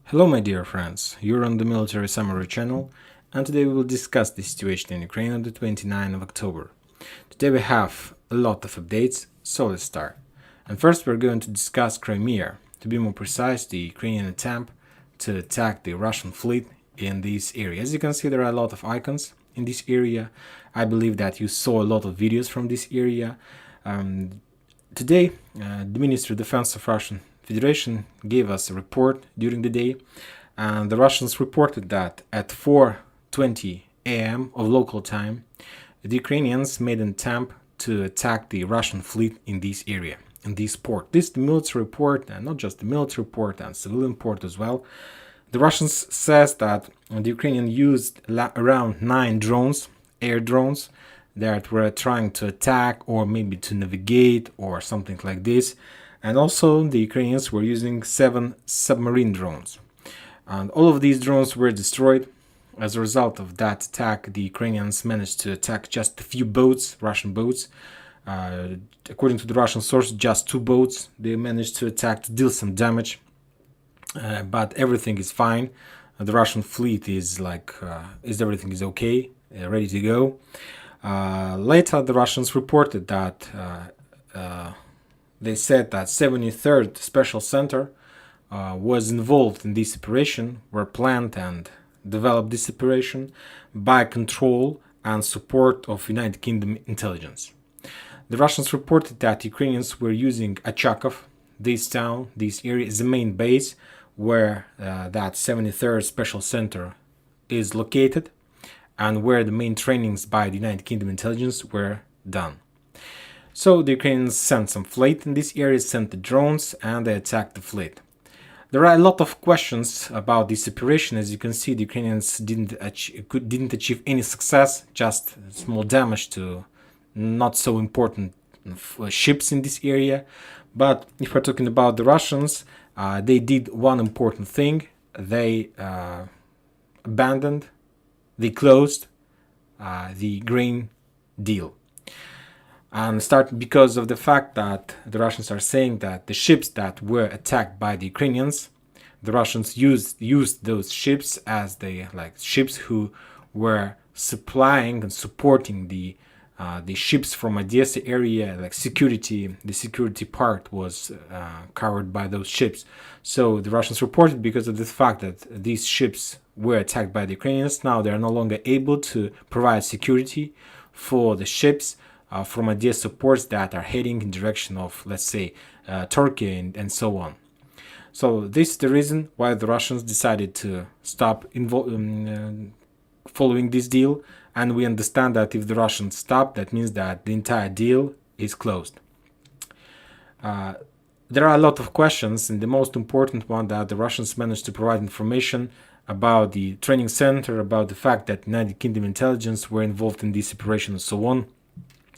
Hello my dear friends, you're on the Military Summary channel, and today we will discuss the situation in Ukraine on the 29th of October. Today we have a lot of updates, so let's start. And first we're going to discuss Crimea, to be more precise, the Ukrainian attempt to attack the Russian fleet in this area. As you can see, there are a lot of icons in this area. I believe that you saw a lot of videos from this area. Today, the Ministry of Defense of Russian Federation gave us a report during the day, and the Russians reported that at 4:20 a.m. of local time, the Ukrainians made an attempt to attack the Russian fleet in this area, in this port. This is the military report, and not just the military report, and civilian port as well. The Russians says that the Ukrainians used around 9 drones, air drones, that were trying to attack or maybe to navigate or something like this. And also the Ukrainians were using 7 submarine drones. And all of these drones were destroyed. As a result of that attack, the Ukrainians managed to attack just a few boats, Russian boats. According to the Russian source, just 2 boats they managed to attack to deal some damage. But everything is fine. The Russian fleet is everything is okay, ready to go. Later, the Russians reported that they said that 73rd Special Center was involved in this operation, were planned and developed this operation by control and support of United Kingdom intelligence. The Russians reported that Ukrainians were using Achakov, this town, this area, is the main base where that 73rd Special Center is located, and where the main trainings by the United Kingdom intelligence were done. So the Ukrainians sent some fleet in this area, sent the drones, and they attacked the fleet. There are a lot of questions about this operation. As you can see, the Ukrainians didn't achieve any success, just small damage to not so important ships in this area. But if we're talking about the Russians, they did one important thing. They they closed the grain deal. And start because of the fact that the Russians are saying that the ships that were attacked by the Ukrainians, the Russians used those ships as ships who were supplying and supporting the ships from Odessa area, the security part was covered by those ships. So the Russians reported because of the fact that these ships were attacked by the Ukrainians. Now they are no longer able to provide security for the ships from Odessa ports that are heading in direction of, let's say, Turkey and so on. So this is the reason why the Russians decided to stop following this deal. And we understand that if the Russians stop, that means that the entire deal is closed. There are a lot of questions, and the most important one that the Russians managed to provide information about the training center, about the fact that United Kingdom intelligence were involved in this operation and so on.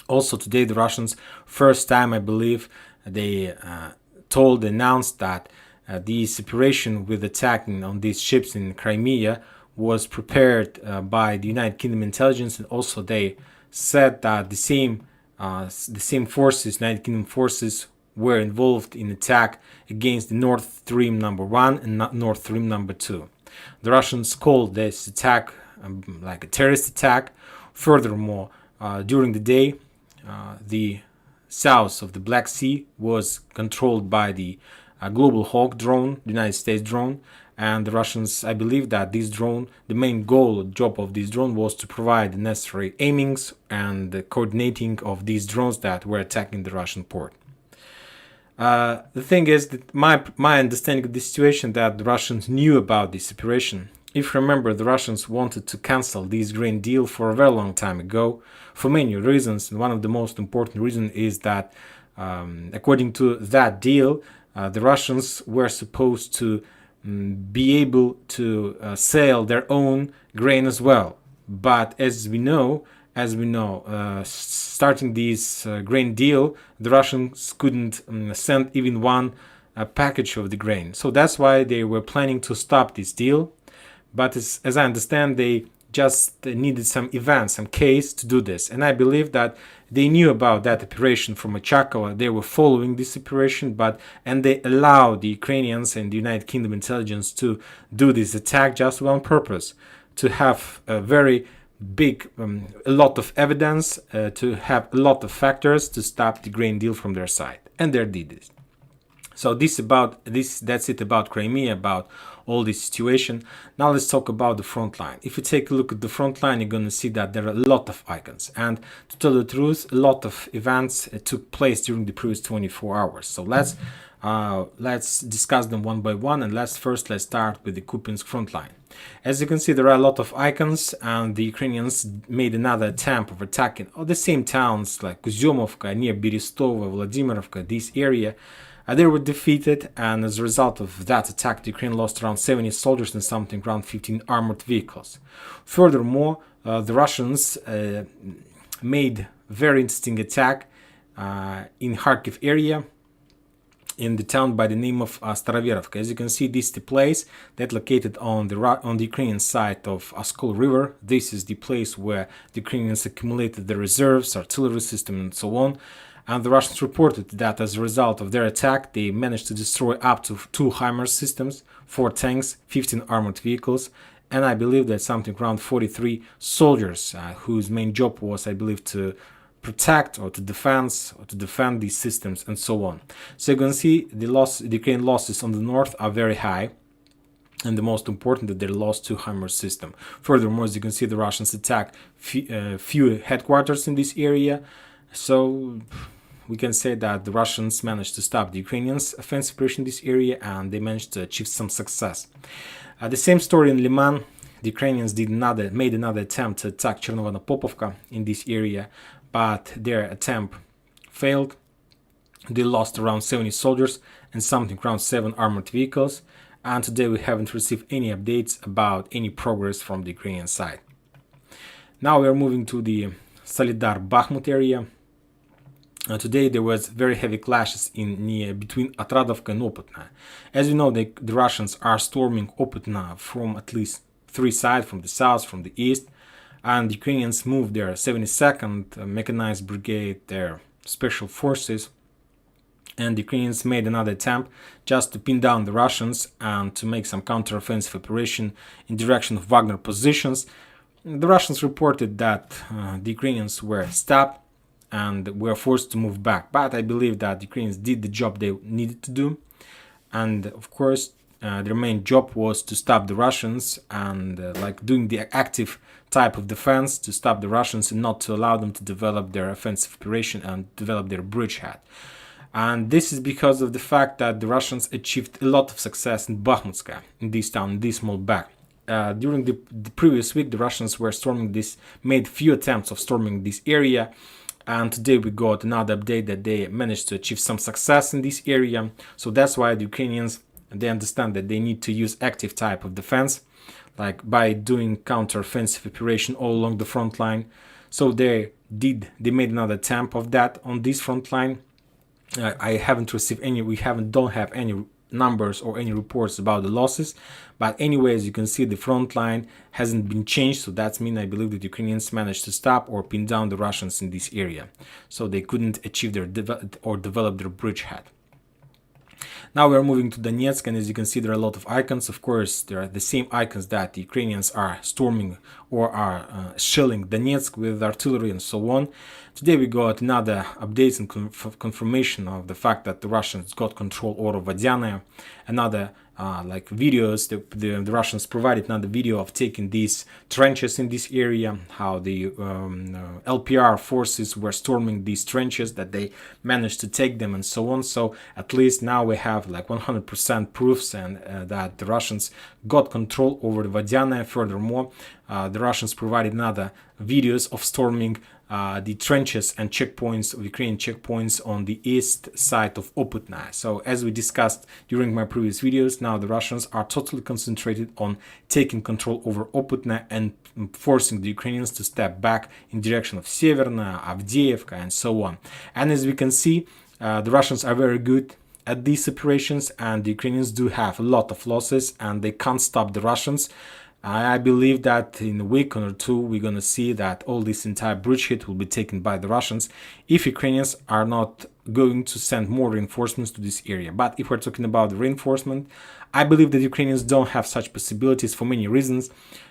Also today, the Russians, first time I believe, they announced that this operation with attacking on these ships in Crimea was prepared by the United Kingdom intelligence, and also they said that the same forces, United Kingdom forces, were involved in attack against the Nord Stream number 1 and Nord Stream number 2. The Russians called this attack like a terrorist attack. Furthermore, during the day, the south of the Black Sea was controlled by the Global Hawk drone, the United States drone, and the Russians, I believe that this drone, the main goal or job of this drone was to provide the necessary aimings and the coordinating of these drones that were attacking the Russian port. The thing is that my understanding of the situation, that the Russians knew about this operation. If you remember, the Russians wanted to cancel this grain deal for a very long time ago for many reasons, and one of the most important reasons is that according to that deal, the Russians were supposed to be able to sell their own grain as well. But as we know, starting this grain deal, the Russians couldn't send even one package of the grain. So that's why they were planning to stop this deal. But as I understand, they just needed some events, some case to do this. And I believe that they knew about that operation from Ochakova. They were following this operation, and they allowed the Ukrainians and the United Kingdom intelligence to do this attack just for one purpose: to have a very big, a lot of evidence, to have a lot of factors to stop the grain deal from their side, and they did this. So that's it about Crimea, about all this situation. Now let's talk about the front line. If you take a look at the front line, you're going to see that there are a lot of icons. And to tell the truth, a lot of events took place during the previous 24 hours. So let's discuss them one by one, and let's start with the Kupiansk front line. As you can see, there are a lot of icons, and the Ukrainians made another attempt of attacking all the same towns like Kuzyomovka, near Berestova, Vladimirovka, this area. They were defeated, and as a result of that attack, the Ukraine lost around 70 soldiers and something around 15 armored vehicles. Furthermore, the Russians made very interesting attack in Kharkiv area, in the town by the name of Staroverovka. As you can see, this is the place that located on the Ukrainian side of Oskol River. This is the place where the Ukrainians accumulated the reserves, artillery system, and so on. And the Russians reported that as a result of their attack, they managed to destroy up to 2 HIMARS systems, 4 tanks, 15 armored vehicles, and I believe that something around 43 soldiers, whose main job was, I believe, to protect or to defend these systems and so on. So you can see the Ukrainian losses on the north are very high. And the most important, that they lost 2 HIMARS system. Furthermore, as you can see, the Russians attacked few headquarters in this area. So we can say that the Russians managed to stop the Ukrainians' offensive operation in this area, and they managed to achieve some success. The same story in Liman. The Ukrainians made another attempt to attack Chernovano-Popovka in this area, but their attempt failed. They lost around 70 soldiers and something around 7 armored vehicles, and today we haven't received any updates about any progress from the Ukrainian side. Now we are moving to the Solidar-Bakhmut area. Today there was very heavy clashes between Atradovka and Opytna. As you know, the Russians are storming Opytna from at least 3 sides, from the south, from the east, and the Ukrainians moved their 72nd Mechanized Brigade, their special forces, and the Ukrainians made another attempt just to pin down the Russians and to make some counter-offensive operation in direction of Wagner positions. The Russians reported that the Ukrainians were stopped and were forced to move back, but I believe that the Ukrainians did the job they needed to do, and of course their main job was to stop the Russians and doing the active type of defense, to stop the Russians and not to allow them to develop their offensive operation and develop their bridgehead. And this is because of the fact that the Russians achieved a lot of success in Bakhmutska, in this town, in this small bag. During the previous week, the Russians were made few attempts of storming this area, and today we got another update that they managed to achieve some success in this area. So that's why the Ukrainians, they understand that they need to use active type of defense, like by doing counter-offensive operation all along the front line. So they made another attempt of that on this front line. I haven't received any, don't have any numbers or any reports about the losses, but anyways, you can see the front line hasn't been changed, so that means I believe that Ukrainians managed to stop or pin down the Russians in this area, so they couldn't achieve their develop their bridgehead. Now we are moving to Donetsk, and as you can see, there are a lot of icons. Of course, there are the same icons that the Ukrainians are storming or are shelling Donetsk with artillery and so on. Today we got another updates and confirmation of the fact that the Russians got control over Vadiana. Another videos, the Russians provided another video of taking these trenches in this area, how the LPR forces were storming these trenches, that they managed to take them and so on. So at least now we have 100% proofs and that the Russians got control over the Vadiana. Furthermore, the Russians provided another videos of storming the trenches and checkpoints of Ukrainian checkpoints on the east side of Opytna. So as we discussed during my previous videos, now the Russians are totally concentrated on taking control over Opytna and forcing the Ukrainians to step back in direction of Severna, Avdiivka, and so on. And as we can see, the Russians are very good at these operations, and the Ukrainians do have a lot of losses, and they can't stop the Russians. I believe that in a week or two we're gonna see that all this entire bridgehead will be taken by the Russians if Ukrainians are not going to send more reinforcements to this area. But if we're talking about the reinforcement, I believe that Ukrainians don't have such possibilities for many reasons.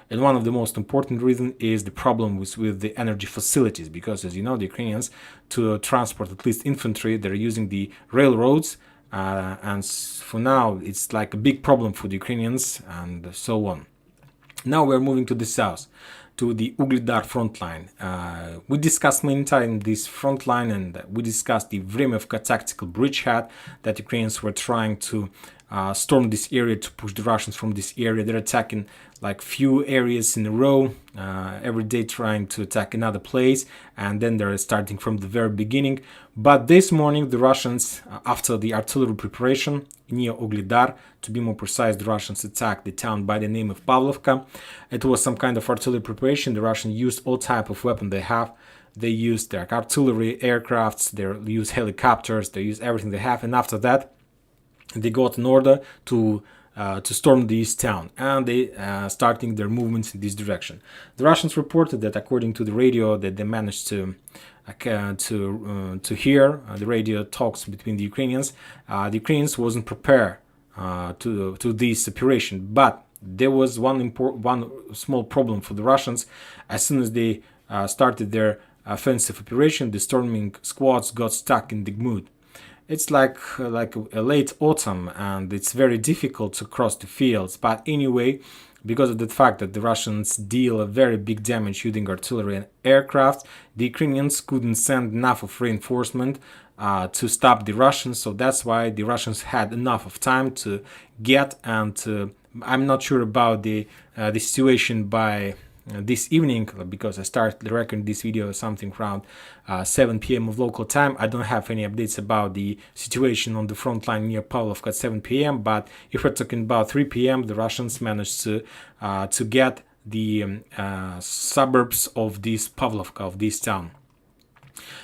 And one of the most important reasons is the problem with the energy facilities, because as you know, the Ukrainians, to transport at least infantry, they're using the railroads, and for now it's like a big problem for the Ukrainians and so on. Now we're moving to the south, to the Ugledar front line. We discussed many times this front line, and we discussed the Vremevka tactical bridgehead that Ukrainians were trying to storm this area, to push the Russians from this area. They're attacking like few areas in a row, every day trying to attack another place, and then they're starting from the very beginning. But this morning the Russians, after the artillery preparation near Ugledar, to be more precise, the Russians attacked the town by the name of Pavlovka. It was some kind of artillery preparation. The Russians used all type of weapon they have. They used their artillery, aircrafts, they used helicopters, they used everything they have, and after that they got an order to storm this town, and they starting their movements in this direction. The Russians reported that according to the radio that they managed to hear the radio talks between the Ukrainians. The Ukrainians wasn't prepared to this operation, but there was one small problem for the Russians. As soon as they started their offensive operation, the storming squads got stuck in the Gmud. It's like a late autumn, and it's very difficult to cross the fields. But anyway, because of the fact that the Russians deal a very big damage using artillery and aircraft, the Ukrainians couldn't send enough of reinforcement to stop the Russians. So that's why the Russians had enough of time to get and I'm not sure about the situation by this evening, because I started recording this video something around 7 p.m. of local time. I don't have any updates about the situation on the front line near Pavlovka at 7 p.m. But if we're talking about 3 p.m., the Russians managed to get the suburbs of this Pavlovka, of this town.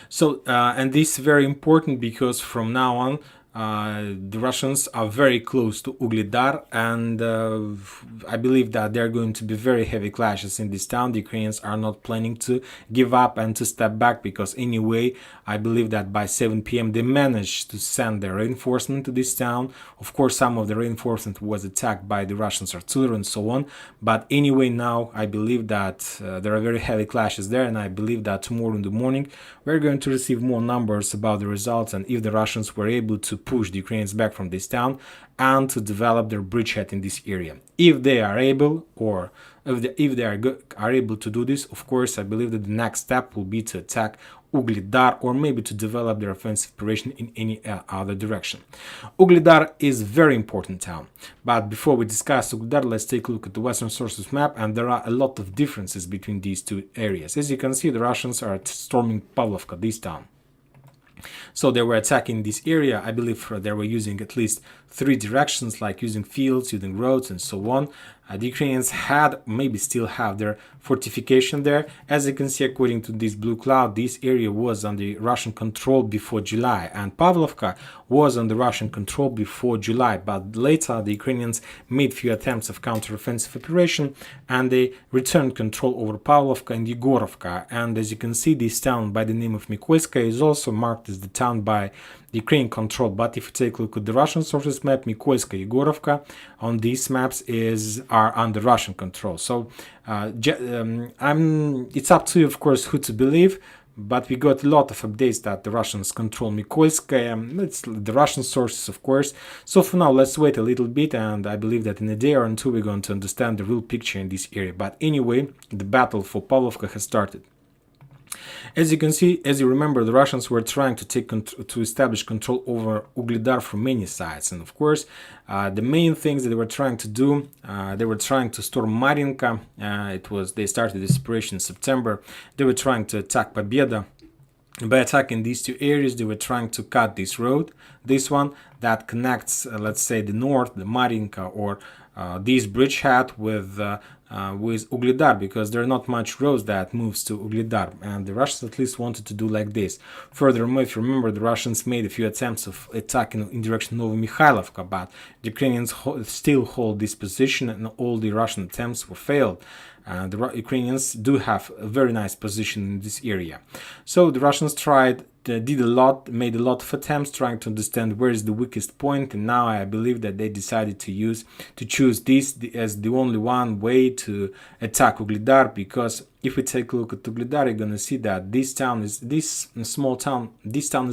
So and this is very important, because from now on the Russians are very close to Ugledar, and I believe that there are going to be very heavy clashes in this town. The Ukrainians are not planning to give up and to step back, because anyway, I believe that by 7 p.m. they managed to send their reinforcement to this town. Of course, some of the reinforcement was attacked by the Russians' artillery and so on, but anyway, now I believe that there are very heavy clashes there, and I believe that tomorrow in the morning we're going to receive more numbers about the results and if the Russians were able to push the Ukrainians back from this town and to develop their bridgehead in this area. If they are able, or if they are able to do this, of course, I believe that the next step will be to attack Ugledar, or maybe to develop their offensive operation in any other direction. Ugledar is a very important town, but before we discuss Ugledar, let's take a look at the Western Sources map, and there are a lot of differences between these two areas. As you can see, the Russians are storming Pavlovka, this town. So they were attacking this area. I believe they were using at least 3 directions, like using fields, using roads, and so on. The Ukrainians had, maybe still have, their fortification there. As you can see, according to this blue cloud, this area was under Russian control before July, and Pavlovka was under Russian control before July. But later, the Ukrainians made few attempts of counter-offensive operation, and they returned control over Pavlovka and Yegorovka. And as you can see, this town by the name of Mykolaiskoye is also marked as the town by the Ukrainian control. But if you take a look at the Russian sources map, Mykolaiskoye, Yegorovka on these maps are under Russian control. So it's up to you, of course, who to believe. But we got a lot of updates that the Russians control Mykolaiskoye. It's the Russian sources, of course. So for now, let's wait a little bit, and I believe that in a day or two we're going to understand the real picture in this area. But anyway, the battle for Pavlovka has started. As you can see, as you remember, the Russians were trying to establish control over Ugledar from many sides, and of course, the main things that they were trying to do, they were trying to storm Marinka. They started this operation in September. They were trying to attack Pobeda. By attacking these two areas, they were trying to cut this road, this one that connects, let's say, the north, the Marinka, or this bridgehead with with Ugledar, because there are not much roads that moves to Ugledar, and the Russians at least wanted to do like this. Furthermore, if you remember, the Russians made a few attempts of attacking in direction of Novomikhailivka, but the Ukrainians still hold this position, and all the Russian attempts were failed. The Ukrainians do have a very nice position in this area. So the Russians made a lot of attempts trying to understand where is the weakest point, and now I believe that they decided to choose this as the only one way to attack Ugledar, because if we take a look at Ugledar, you're gonna see that this town is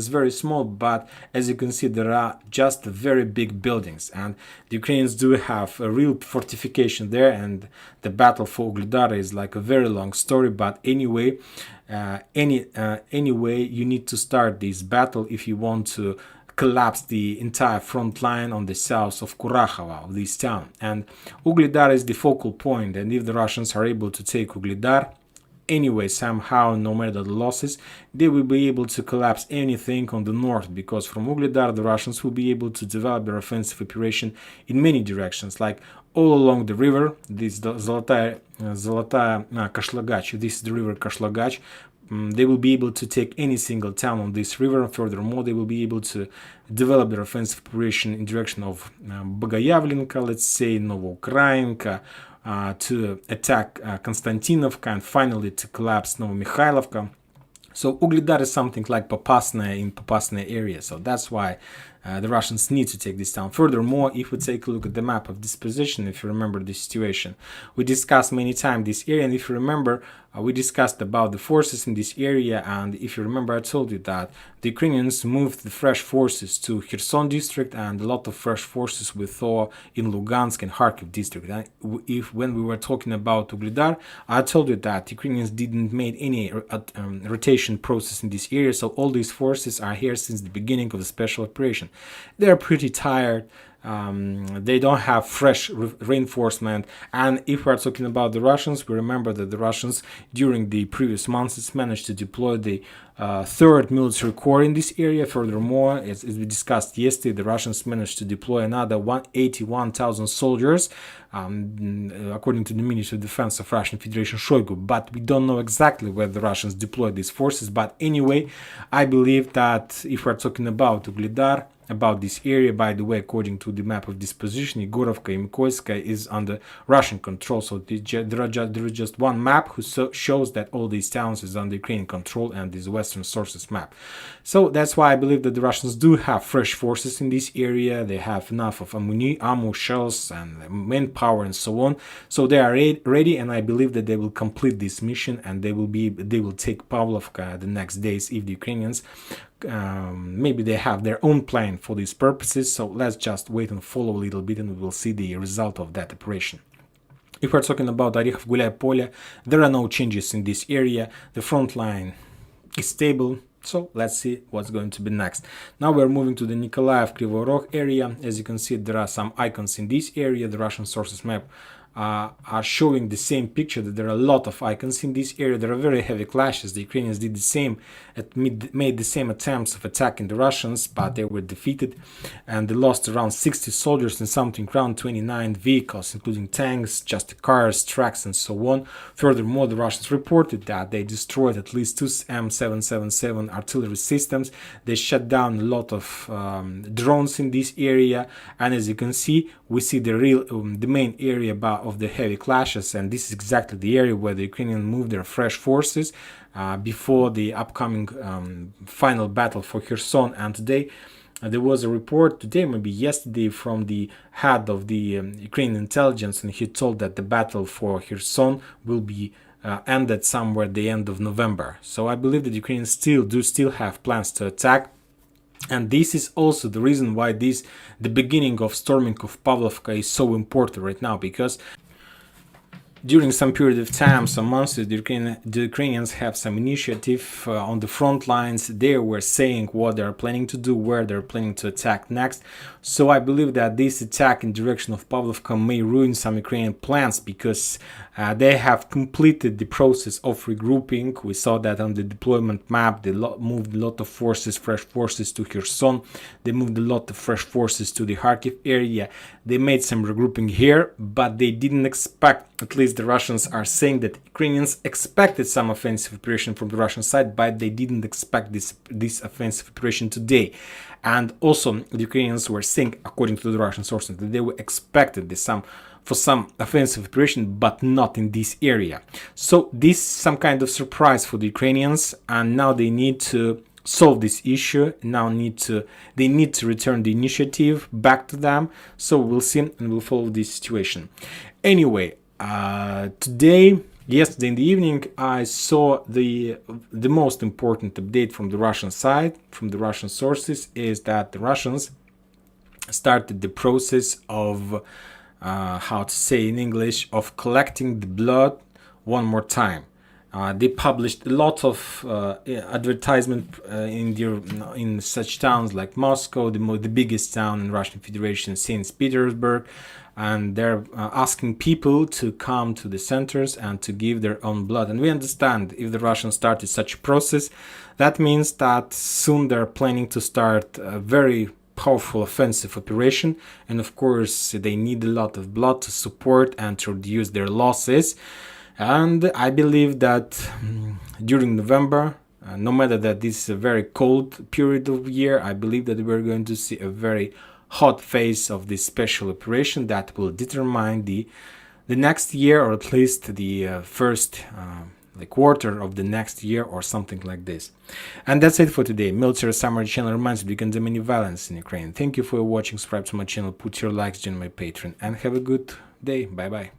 very small, but as you can see, there are just very big buildings, and the Ukrainians do have a real fortification there, and the battle for Ugledar is like a very long story. But anyway, anyway, you need to start this battle if you want to collapse the entire front line on the south of Kurakhova, of this town. And Ugledar is the focal point, and if the Russians are able to take Ugledar, anyway, somehow, no matter the losses, they will be able to collapse anything on the north, because from Ugledar the Russians will be able to develop their offensive operation in many directions, like all along the river. This Zolotaya Kashlagach, this is the river Kashlagach. They will be able to take any single town on this river. Furthermore, they will be able to develop their offensive operation in direction of Bogoyavlenka, let's say Novoukrainka, to attack Konstantinovka, and finally to collapse Novomikhailivka. So Ugledar is something like Popasnaya in Popasnaya area, so that's why the Russians need to take this town. Furthermore, if we take a look at the map of this position, if you remember the situation, we discussed many times this area, and if you remember, we discussed about the forces in this area, and if you remember, I told you that the Ukrainians moved the fresh forces to Kherson district, and a lot of fresh forces we saw in Lugansk and Kharkiv district. And when we were talking about Ugledar, I told you that Ukrainians didn't make any rotation process in this area, so all these forces are here since the beginning of the special operation. They're pretty tired. They don't have fresh reinforcement, and if we're talking about the Russians, we remember that the Russians during the previous months managed to deploy the third military corps in this area. Furthermore, as we discussed yesterday, the Russians managed to deploy another 181,000 soldiers, according to the Ministry of Defense of Russian Federation Shoigu, but we don't know exactly where the Russians deployed these forces. But anyway, I believe that if we're talking about Ugledar, about this area, by the way, according to the map of this position, Igorovka and Mikoyska is under Russian control. So there is just one map who shows that all these towns is under Ukrainian control, and this Western sources map. So that's why I believe that the Russians do have fresh forces in this area. They have enough of ammo, shells, and manpower, and so on. So they are ready, and I believe that they will complete this mission, and they will take Pavlovka the next days if the Ukrainians maybe they have their own plan for these purposes. So let's just wait and follow a little bit, and we will see the result of that operation. If we're talking about Orekhov Gulay Polya, there are no changes in this area. The front line is stable. So let's see what's going to be next. Now we're moving to the Nikolaev Kryvyi Rog area. As you can see, there are some icons in this area. The Russian sources map are showing the same picture, that there are a lot of icons in this area. There are very heavy clashes. The Ukrainians did the same, made the same attempts of attacking the Russians, but they were defeated, and they lost around 60 soldiers and something around 29 vehicles, including tanks, just cars, trucks, and so on. Furthermore, the Russians reported that they destroyed at least 2 M777 artillery systems. They shut down a lot of drones in this area, and as you can see, we see the main area of the heavy clashes, and this is exactly the area where the Ukrainians moved their fresh forces before the upcoming final battle for Kherson. And today there was a report, today maybe yesterday, from the head of the Ukrainian intelligence, and he told that the battle for Kherson will be ended somewhere at the end of November. So I believe that Ukrainians still have plans to attack. And this is also the reason why the beginning of storming of Pavlovka is so important right now, because during some period of time, some months, the Ukrainians have some initiative on the front lines. They were saying what they're planning to do, where they're planning to attack next. So I believe that this attack in direction of Pavlovka may ruin some Ukrainian plans, because they have completed the process of regrouping. We saw that on the deployment map. They moved a lot of forces, fresh forces to Kherson. They moved a lot of fresh forces to the Kharkiv area. They made some regrouping here, but they didn't expect, at least Nowadays, the Russians are saying that Ukrainians expected some offensive operation from the Russian side, but they didn't expect this offensive operation today. And also, the Ukrainians were saying, according to the Russian sources, that they were expected some offensive operation, but not in this area. So this is some kind of surprise for the Ukrainians, and now they need to solve this issue. Now they need to return the initiative back to them. So we'll see and we'll follow this situation. Anyway, yesterday in the evening, I saw the most important update from the Russian side, from the Russian sources, is that the Russians started the process of how to say in English, of collecting the blood one more time. They published a lot of advertisement in such towns like Moscow, the biggest town in Russian Federation, St. Petersburg, and they're asking people to come to the centers and to give their own blood. And we understand if the Russians started such a process, that means that soon they're planning to start a very powerful offensive operation, and of course they need a lot of blood to support and to reduce their losses. And I believe that during November, no matter that this is a very cold period of year, I believe that we're going to see a very hot phase of this special operation that will determine the next year, or at least the first quarter of the next year, or something like this. And that's it for today. Military Summary channel reminds you can condemn any violence in Ukraine. Thank you for watching. Subscribe to my channel, put your likes, join my Patreon, and have a good day. Bye bye.